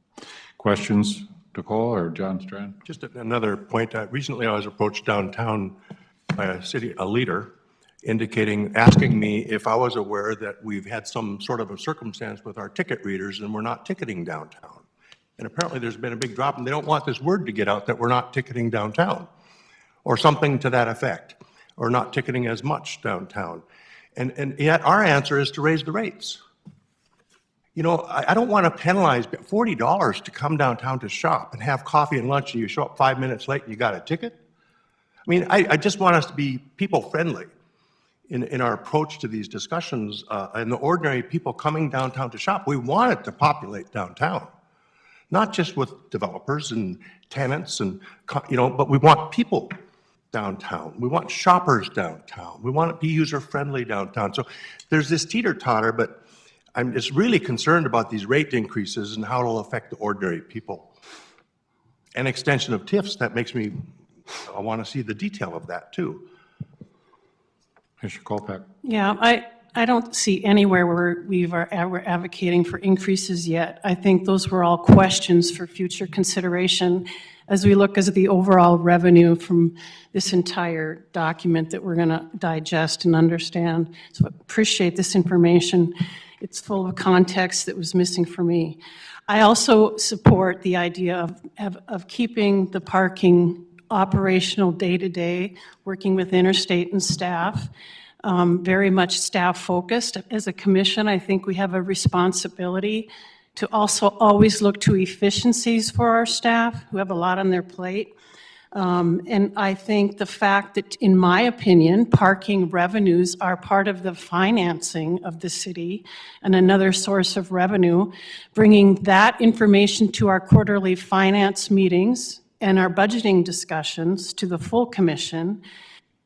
questions, Nicole or John Strand? Just another point. Recently, I was approached downtown by a leader asking me if I was aware that we've had some sort of a circumstance with our ticket readers and we're not ticketing downtown. And apparently there's been a big drop, and they don't want this word to get out that we're not ticketing downtown, or something to that effect, or not ticketing as much downtown. And yet our answer is to raise the rates. I don't want to penalize $40 to come downtown to shop and have coffee and lunch, and you show up 5 minutes late and you got a ticket. I mean, I just want us to be people-friendly in our approach to these discussions, and the ordinary people coming downtown to shop. We want it to populate downtown, not just with developers and tenants, but we want people downtown. We want shoppers downtown. We want it to be user-friendly downtown. So there's this teeter-totter, but I'm just really concerned about these rate increases and how it'll affect the ordinary people. And extension of TIFs, that makes me, I want to see the detail of that too. Commissioner Kolpak. Yeah, I don't see anywhere where we're advocating for increases yet. I think those were all questions for future consideration as we look at the overall revenue from this entire document that we're going to digest and understand. So I appreciate this information. It's full of context that was missing for me. I also support the idea of keeping the parking operational day-to-day, working with interstate and staff, very much staff-focused. As a commission, I think we have a responsibility to also always look to efficiencies for our staff who have a lot on their plate. And I think the fact that, in my opinion, parking revenues are part of the financing of the city and another source of revenue, bringing that information to our quarterly finance meetings and our budgeting discussions to the full commission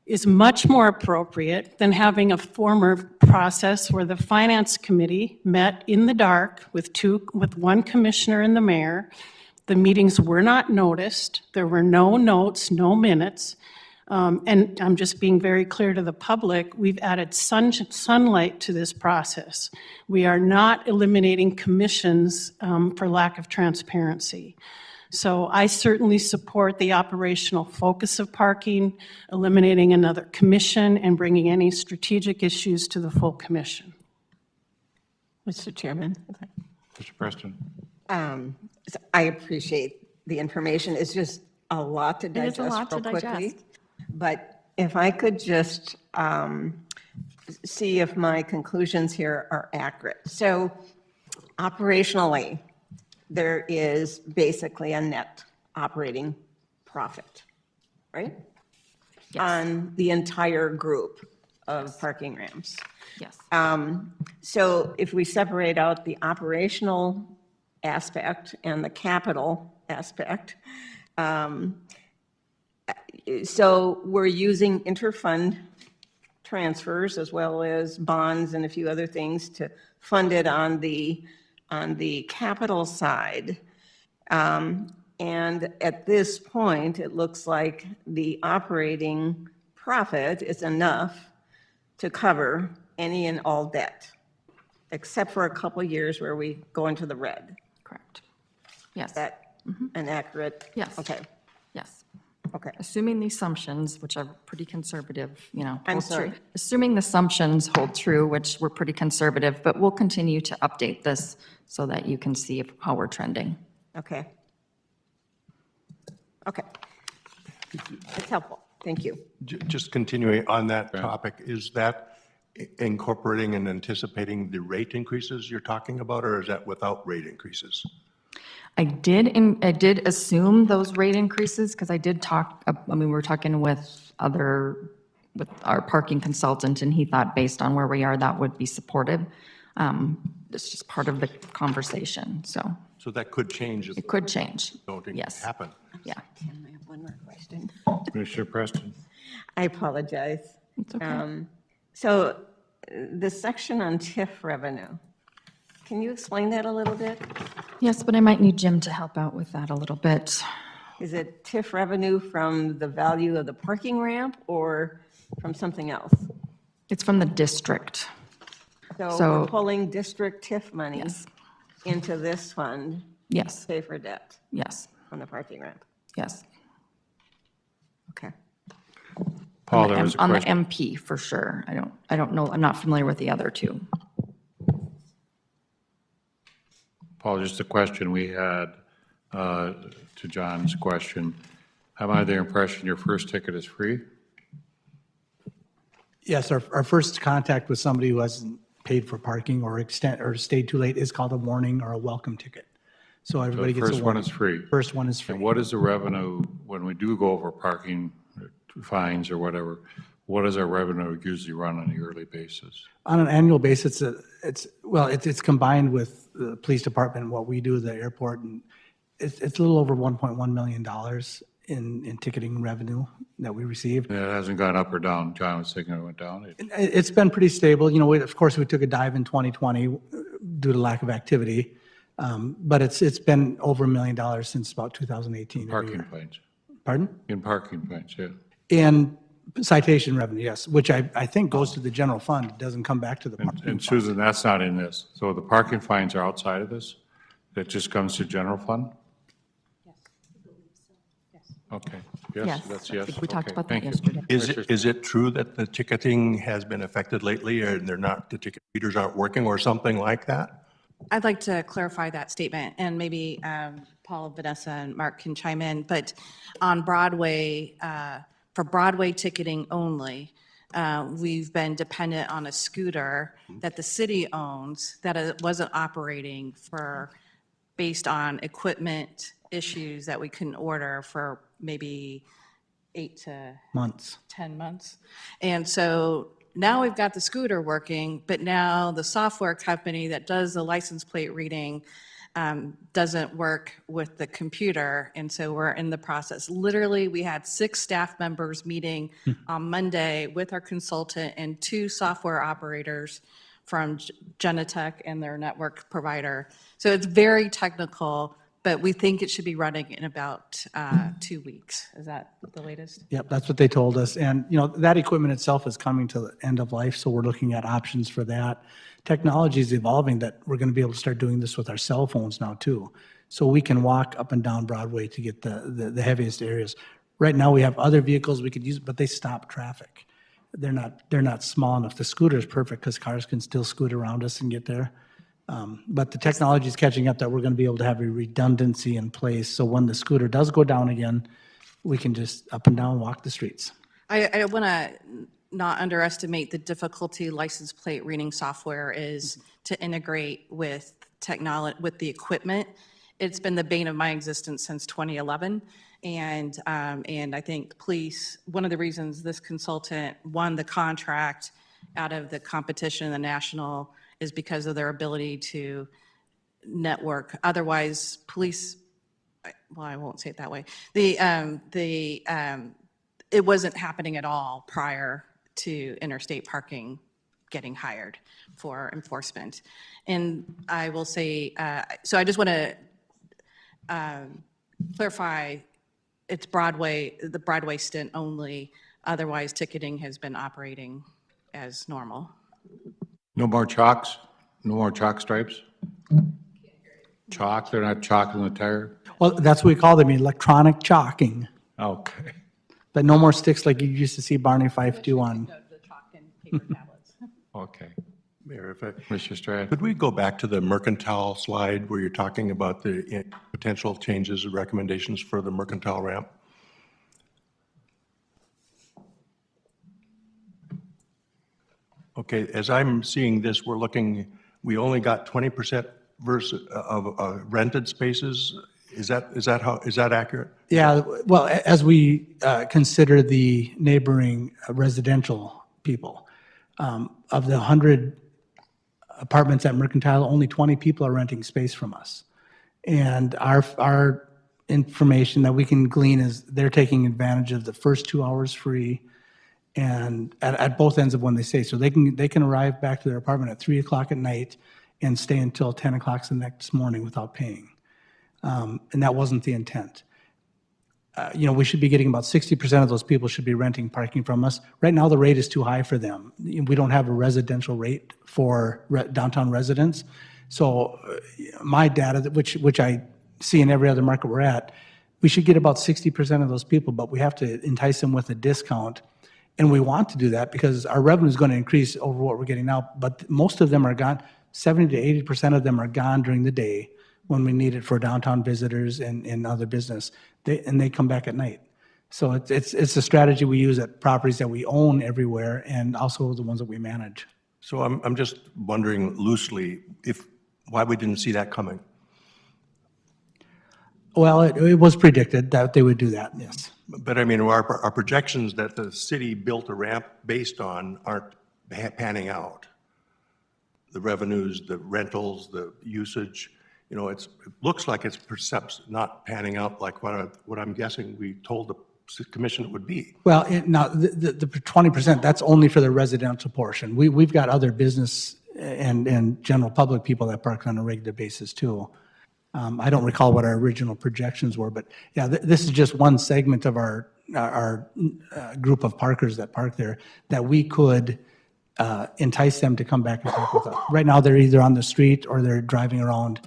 is much more appropriate than having a former process where the finance committee met in the dark with one commissioner and the mayor. The meetings were not noticed. There were no notes, no minutes. And I'm just being very clear to the public, we've added sunlight to this process. We are not eliminating commissions for lack of transparency. So I certainly support the operational focus of parking, eliminating another commission, and bringing any strategic issues to the full commission. Mr. Chairman. Mr. Preston. So I appreciate the information. It's just a lot to digest a lot to real quickly. digest. But if I could just see if my conclusions here are accurate. So operationally, there is basically a net operating profit, right? Yes. On the entire group of parking ramps. Yes. So if we separate out the operational aspect and the capital aspect, so we're using interfund transfers as well as bonds and a few other things to fund it on the capital side. And at this point, it looks like the operating profit is enough to cover any and all debt, except for a couple years where we go into the red. Correct. Yes. Is that an accurate? Yes. Okay, Yes. okay. Assuming the assumptions, which are pretty conservative, I'm hold true. sorry? Assuming the assumptions hold true, which were pretty conservative, but we'll continue to update this so that you can see how we're trending. Okay. Okay. It's helpful. Thank you. Just continuing on that topic, is that incorporating and anticipating the rate increases you're talking about, or is that without rate increases? I did assume those rate increases because I did talk, we were talking with our parking consultant, and he thought based on where we are, that would be supported. It's just part of the conversation, so So that could change if it could change. don't Yes. happen. Yeah. I have one more question. Commissioner Preston. I apologize. It's okay. So the section on TIF revenue, can you explain that a little bit? Yes, but I might need Jim to help out with that a little bit. Is it TIF revenue from the value of the parking ramp or from something else? It's from the district. So So- we're pulling district TIF money Yes. into this fund Yes, to pay for debt yes, on the parking ramp. yes. Okay. Paul, there was a On the question. MP, for sure. I don't know, I'm not familiar with the other two. Paul, just a question we had to John's question. Am I the impression your first ticket is free? Yes, our first contact with somebody who hasn't paid for parking or stayed too late is called a warning or a welcome ticket. So So everybody the gets a first one warning. is free. First one is free. And what is the revenue, when we do go over parking fines or whatever, what does our revenue usually run on a yearly basis? On an annual basis, it's combined with the police department and what we do at the airport, and it's a little over $1.1 million in ticketing revenue that we receive. And it hasn't gone up or down. John was thinking it went down. It's been pretty stable. Of course, we took a dive in 2020 due to lack of activity. But it's been over $1 million since about 2018 every Parking year. fines, Pardon? in parking fines, yeah. And citation revenue, yes, which I think goes to the general fund. It doesn't come back to the parking And fund. Susan, that's not in this. So the parking fines are outside of this? That just comes to general fund? Okay, yes, Yes, that's I yes. think we talked Okay, about that thank you. yesterday. Is it true that the ticketing has been affected lately, and the ticket readers aren't working, or something like that? I'd like to clarify that statement, and maybe Paul, Vanessa, and Mark can chime in, but on Broadway, for Broadway ticketing only, we've been dependent on a scooter that the city owns that it wasn't operating based on equipment issues that we couldn't order for maybe 8 to Months. 10 months. And so now we've got the scooter working, but now the software company that does the license plate reading doesn't work with the computer, and so we're in the process. Literally, we had 6 staff members meeting on Monday with our consultant and 2 software operators from Genetech and their network provider. So it's very technical, but we think it should be running in about 2 weeks. Is that the latest? Yep, that's what they told us. And, that equipment itself is coming to the end of life, so we're looking at options for that. Technology is evolving that we're going to be able to start doing this with our cell phones now, too. So we can walk up and down Broadway to get the heaviest areas. Right now, we have other vehicles we could use, but they stop traffic. They're not small enough. The scooter is perfect because cars can still scoot around us and get there. But the technology is catching up that we're going to be able to have a redundancy in place. So when the scooter does go down again, we can just up and down walk the streets. I want to not underestimate the difficulty license plate reading software is to integrate with technology, with the equipment. It's been the bane of my existence since 2011. And I think police, one of the reasons this consultant won the contract out of the competition, the national, is because of their ability to network. Otherwise, police, well, I won't say it that way. It wasn't happening at all prior to interstate parking getting hired for enforcement. And I will say, so I just want to clarify, it's Broadway, the Broadway stint only. Otherwise, ticketing has been operating as normal. No more chalks? No more chalk stripes? Chalk, they're not chalking the tire? Well, that's what we call them, electronic chalking. Okay. But no more sticks like you used to see Barney Fife do on. The chalk and paper tablets. Okay. Mayor, if I, Mr. Strad? could we go back to the mercantile slide where you're talking about the potential changes and recommendations for the mercantile ramp? Okay, as I'm seeing this, we only got 20% of rented spaces. Is that accurate? Yeah, well, as we consider the neighboring residential people, of the 100 apartments at Mercantile, only 20 people are renting space from us. And our information that we can glean is they're taking advantage of the first 2 hours free and at both ends of when they stay. So they can arrive back to their apartment at 3 o'clock at night and stay until 10 o'clock the next morning without paying. And that wasn't the intent. We should be getting about 60% of those people should be renting parking from us. Right now, the rate is too high for them. We don't have a residential rate for downtown residents. So my data, which I see in every other market we're at, we should get about 60% of those people, but we have to entice them with a discount. And we want to do that because our revenue is going to increase over what we're getting now. But most of them are gone. 70 to 80% of them are gone during the day when we need it for downtown visitors and other business. They come back at night. So it's a strategy we use at properties that we own everywhere and also the ones that we manage. So I'm just wondering loosely why we didn't see that coming. Well, it was predicted that they would do that, yes. But I mean, our projections that the city built a ramp based on aren't panning out. The revenues, the rentals, the usage, it looks like it's perhaps not panning out like what I'm guessing we told the commission it would be. Well, now the 20%, that's only for the residential portion. We've got other business and general public people that park on a regular basis too. I don't recall what our original projections were, but yeah, this is just one segment of our group of parkers that park there that we could entice them to come back and park with us. Right now, they're either on the street or they're driving around,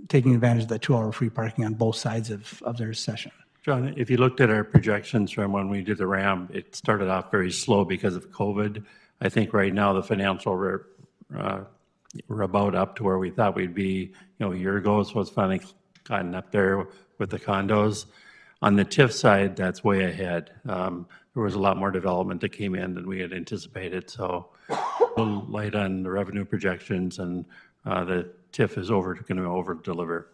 taking advantage of the 2-hour free parking on both sides of their session. John, if you looked at our projections from when we did the RAM, it started off very slow because of COVID. I think right now the financial, we're about up to where we thought we'd be, a year ago, so it's finally gotten up there with the condos. On the TIF side, that's way ahead. There was a lot more development that came in than we had anticipated, so a little light on the revenue projections, and the TIF is going to over-deliver.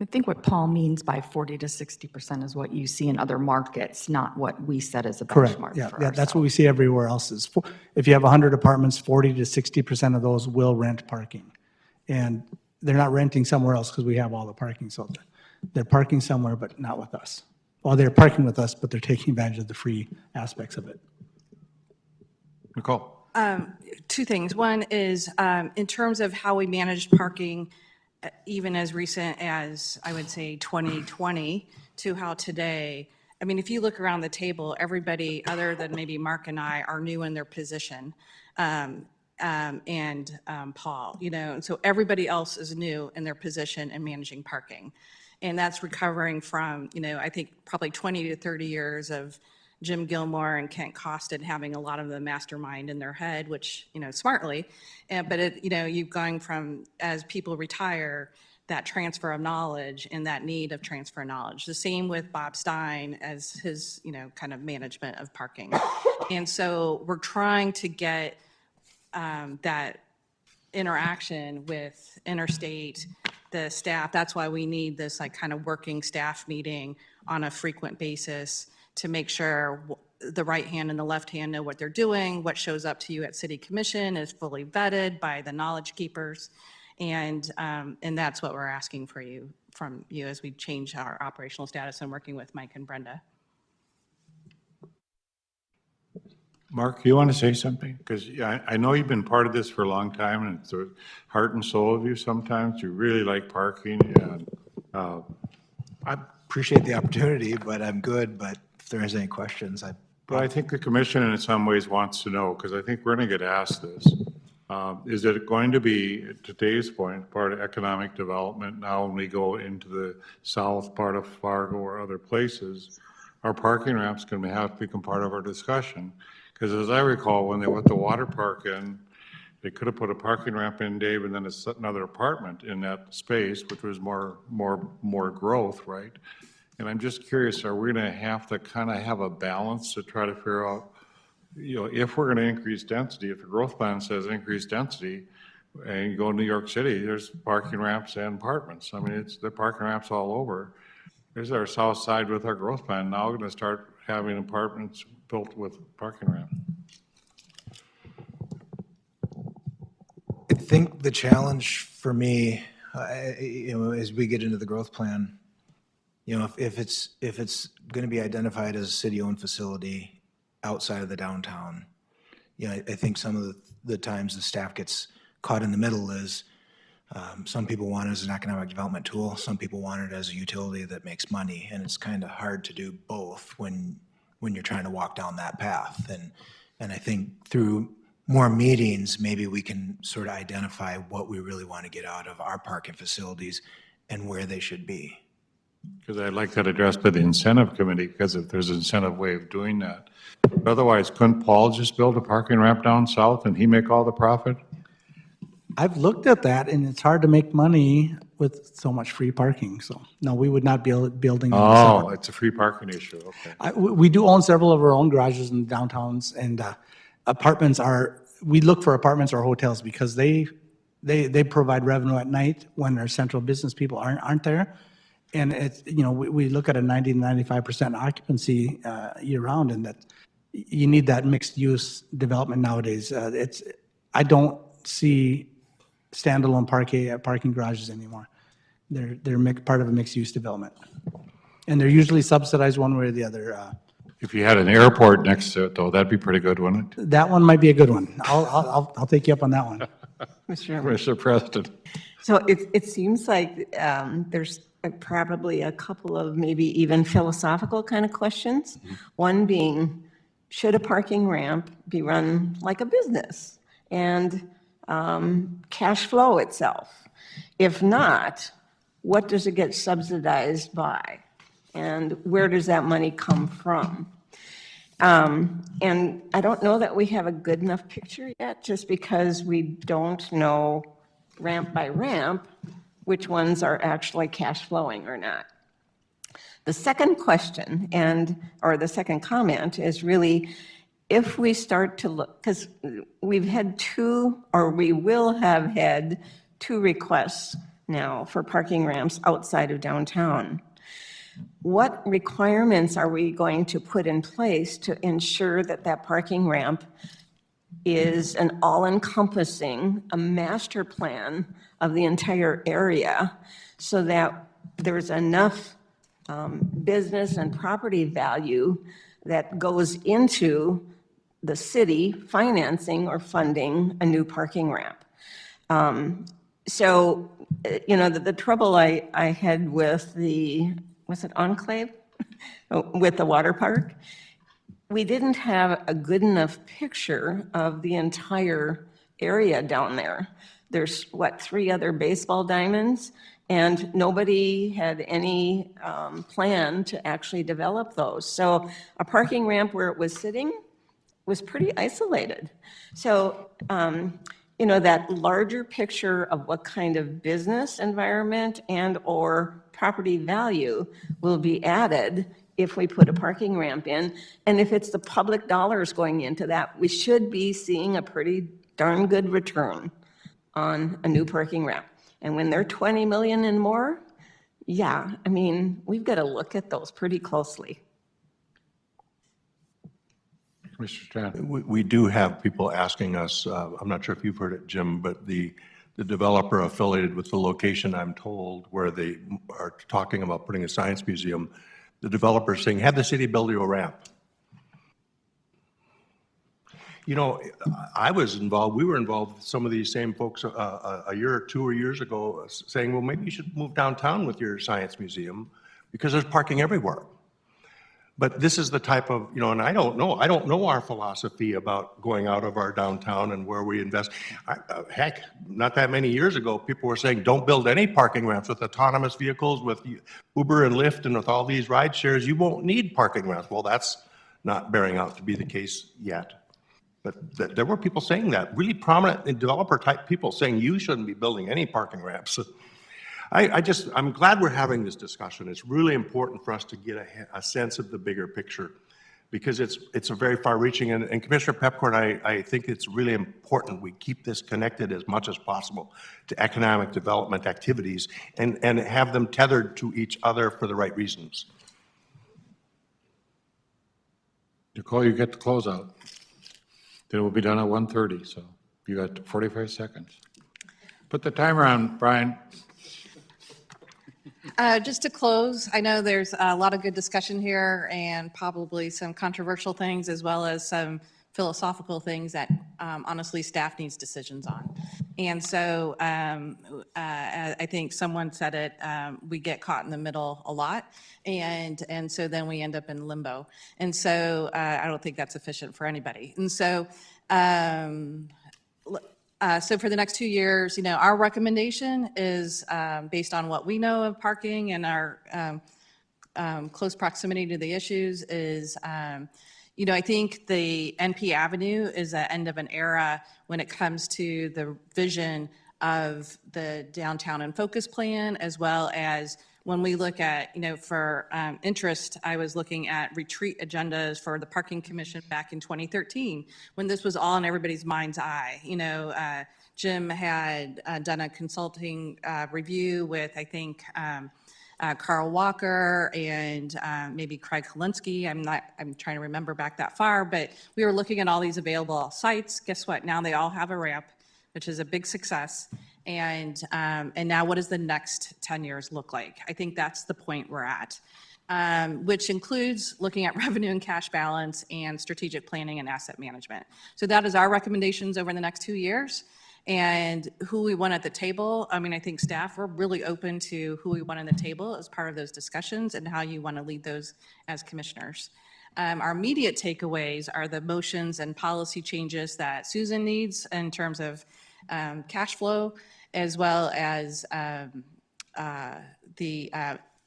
I think what Paul means by 40 to 60% is what you see in other markets, not what we set as a Correct, benchmark yeah, for yeah, that's ourselves. what we see everywhere else is, if you have 100 apartments, 40 to 60% of those will rent parking. And they're not renting somewhere else because we have all the parking, so they're parking somewhere, but not with us. Well, they're parking with us, but they're taking advantage of the free aspects of it. Nicole? Two things. One is, in terms of how we managed parking, even as recent as, I would say, 2020 to how today, I mean, if you look around the table, everybody other than maybe Mark and I are new in their position, and Paul, and so everybody else is new in their position in managing parking. And that's recovering from, I think probably 20 to 30 years of Jim Gilmore and Kent Costin having a lot of the mastermind in their head, which, smartly, but you've gone from, as people retire, that transfer of knowledge and that need of transfer of knowledge. The same with Bob Stein as his, kind of management of parking. And so we're trying to get that interaction with Interstate, the staff. That's why we need this kind of working staff meeting on a frequent basis to make sure the right hand and the left hand know what they're doing, what shows up to you at City Commission is fully vetted by the knowledge keepers. And that's what we're asking from you as we change our operational status and working with Mike and Brenda. Mark, you want to say something? Because I know you've been part of this for a long time, and it's the heart and soul of you sometimes. You really like parking, and I appreciate the opportunity, but I'm good, but if there is any questions, but I think the commission in some ways wants to know, because I think we're going to get asked this. Is it going to be, to today's point, part of economic development now when we go into the south part of Fargo or other places? Our parking ramps going to have to become part of our discussion. Because as I recall, when they put the water park in, they could have put a parking ramp in, Dave, and then another apartment in that space, which was more growth, right? And I'm just curious, are we going to have to kind of have a balance to try to figure out, if we're going to increase density, if the growth plan says increase density, and you go to New York City, there's parking ramps and apartments. I mean, the parking ramps all over. There's our south side with our growth plan. Now we're going to start having apartments built with parking ramp. I think the challenge for me, as we get into the growth plan, if it's going to be identified as a city-owned facility outside of the downtown, I think some of the times the staff gets caught in the middle is some people want it as an economic development tool, some people want it as a utility that makes money, and it's kind of hard to do both when you're trying to walk down that path. And I think through more meetings, maybe we can sort of identify what we really want to get out of our parking facilities and where they should be. Because I'd like that addressed by the incentive committee, because if there's an incentive way of doing that. Otherwise, couldn't Paul just build a parking ramp down south and he make all the profit? I've looked at that, and it's hard to make money with so much free parking. So, no, we would not be building. Oh, it's a free parking issue, okay. We do own several of our own garages in downtowns, and apartments we look for apartments or hotels because they provide revenue at night when our central business people aren't there. And it's, we look at a 90 to 95% occupancy year-round, and that you need that mixed-use development nowadays. I don't see standalone parking garages anymore. They're part of a mixed-use development. And they're usually subsidized one way or the other. If you had an airport next to it, though, that'd be pretty good, wouldn't it? That one might be a good one. I'll take you up on that one. Mr. Chairman. Commissioner Preston. So it seems like there's probably a couple of maybe even philosophical kind of questions. One being, should a parking ramp be run like a business and cash flow itself? If not, what does it get subsidized by? And where does that money come from? And I don't know that we have a good enough picture yet, just because we don't know ramp by ramp which ones are actually cash flowing or not. The second question or the second comment is really, if we start to look, because we've had we will have had 2 requests now for parking ramps outside of downtown. What requirements are we going to put in place to ensure that that parking ramp is an all-encompassing, a master plan of the entire area, so that there's enough business and property value that goes into the city financing or funding a new parking ramp? So, the trouble I had with was it Enclave? With the water park? We didn't have a good enough picture of the entire area down there. There's, 3 other baseball diamonds, and nobody had any plan to actually develop those. So a parking ramp where it was sitting was pretty isolated. So, that larger picture of what kind of business environment and/or property value will be added if we put a parking ramp in, and if it's the public dollars going into that, we should be seeing a pretty darn good return on a new parking ramp. And when they're 20 million and more, yeah, we've got to look at those pretty closely. Mr. Chan. We do have people asking us, I'm not sure if you've heard it, Jim, but the developer affiliated with the location, I'm told, where they are talking about putting a science museum, the developer saying, have the city build you a ramp. I was involved, we were involved with some of these same folks a year or 2 years ago saying, well, maybe you should move downtown with your science museum because there's parking everywhere. But this is the type of, and I don't know our philosophy about going out of our downtown and where we invest. Heck, not that many years ago, people were saying, don't build any parking ramps with autonomous vehicles, with Uber and Lyft, and with all these ride shares, you won't need parking ramps. Well, that's not bearing out to be the case yet. But there were people saying that, really prominent developer type people saying you shouldn't be building any parking ramps. I'm glad we're having this discussion. It's really important for us to get a sense of the bigger picture, because it's a very far-reaching, and Commissioner Pepcourt, I think it's really important we keep this connected as much as possible to economic development activities and have them tethered to each other for the right reasons. Nicole, you get the closeout. Then it will be done at 1:30, so you got 45 seconds. Put the timer on, Brian. Just to close, I know there's a lot of good discussion here and probably some controversial things as well as some philosophical things that honestly staff needs decisions on. And so I think someone said it, we get caught in the middle a lot, and so then we end up in limbo. And so I don't think that's efficient for anybody. And so so for the next 2 years, our recommendation is based on what we know of parking and our close proximity to the issues is, I think the NP Avenue is the end of an era when it comes to the vision of the downtown and focus plan, as well as when we look at, for interest, I was looking at retreat agendas for the Parking Commission back in 2013, when this was all in everybody's mind's eye. Jim had done a consulting review with, I think, Carl Walker and maybe Craig Kalinsky. I'm trying to remember back that far, but we were looking at all these available sites. Guess what? Now they all have a ramp, which is a big success. And now what does the next 10 years look like? I think that's the point we're at. which includes looking at revenue and cash balance and strategic planning and asset management. So that is our recommendations over the next 2 years. And who we want at the table, I mean, I think staff, we're really open to who we want on the table as part of those discussions and how you want to lead those as commissioners. Our immediate takeaways are the motions and policy changes that Susan needs in terms of cash flow, as well as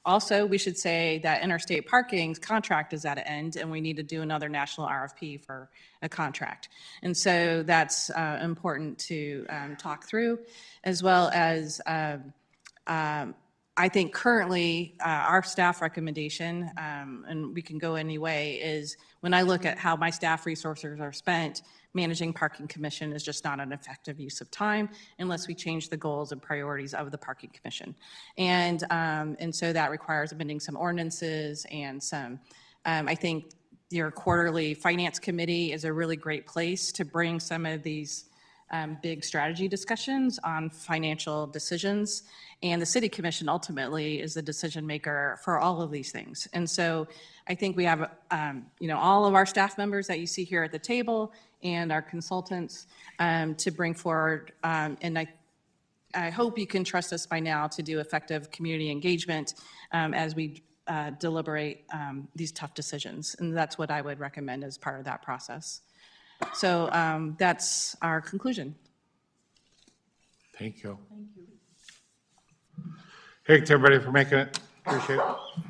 also, we should say that interstate parking's contract is at an end, and we need to do another national RFP for a contract. And so that's important to talk through, as well as I think currently our staff recommendation, and we can go any way, is when I look at how my staff resources are spent, managing parking commission is just not an effective use of time unless we change the goals and priorities of the parking commission. And so that requires amending some ordinances and some, I think your quarterly finance committee is a really great place to bring some of these big strategy discussions on financial decisions. And the city commission ultimately is the decision maker for all of these things. And so I think we have, all of our staff members that you see here at the table and our consultants to bring forward. And I hope you can trust us by now to do effective community engagement as we deliberate these tough decisions. And that's what I would recommend as part of that process. So that's our conclusion. Thank you. Thank you. Thanks, everybody, for making it. Appreciate it.